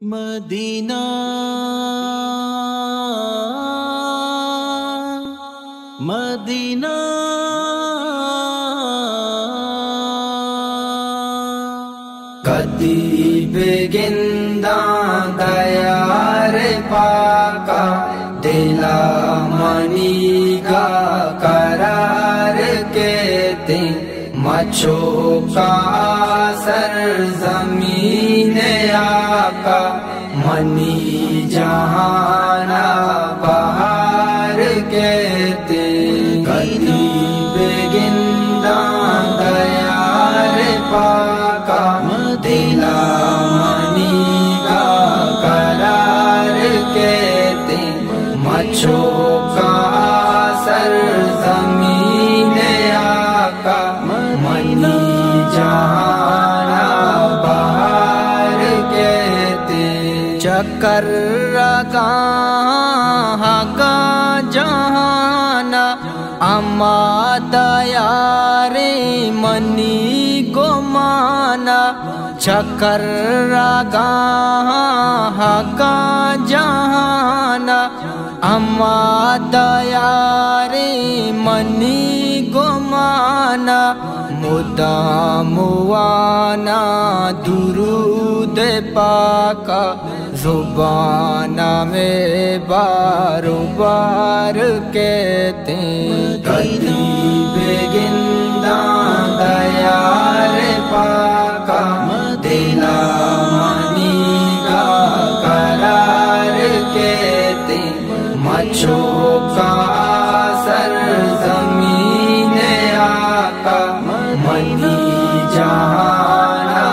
مدینہ مدینہ کدی بگندہ دیار پاکا دلا منی گا قرار کہتے مچھو کا سر زمین آقا منی جہانا بہار کہتے کدی بگندہ دیار پاکا دلا منی گا قرار کہتے مچھو کا سر زمین آقا منی جہانا بہار کہتے چکر رگا ہگا جہانا اما دیار منی گمانا چکر رگا ہگا جہانا اما دیار منی گمانا مدام وانا درود پاکا زبانہ میں بار بار کہتے کدی بگندہ دیار پاکا دلا منی گا قرار کہتے مچھو کا سر زمین آقا منی جہانا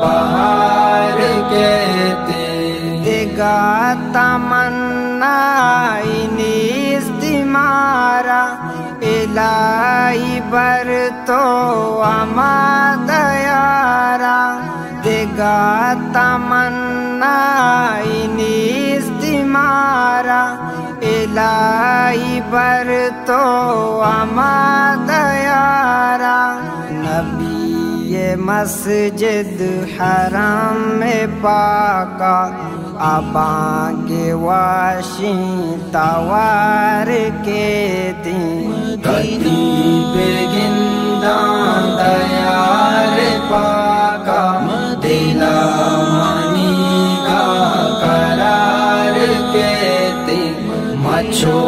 بہار کہتے دیگا تمنا نیست مارا الہی بر تو اما دیارا دیگا تمنا نیست مارا الہی بر تو اما دیارا نبی مسجد حرم میں پاکا آباں کے واشیں توار کے دیں کدی بگندہ دیار پاکا دلا منی گا قرار کہتے مچھو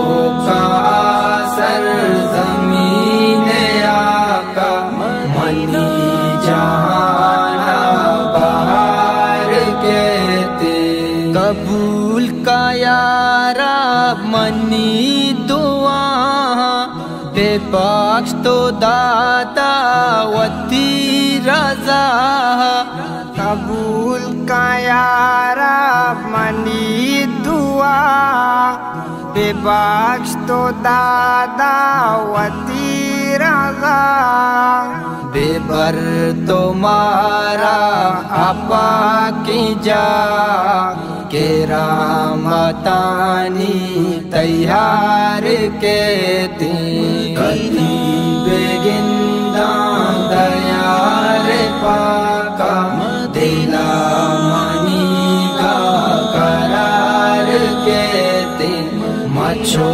کا سر زمین آقا منی جہانا بہار کہتے قبول کا یا رب منی دعا بے بخش تو دادا وتی رضا قبول کا یا رب منی دعا بے بخش تو دادا وتی رضا بے بر تمہارا آپا کی جا کہ رحمتانی تیار کہتے کدی بگندہ دیار پاکا دلا منی گا قرار کہتے مچھو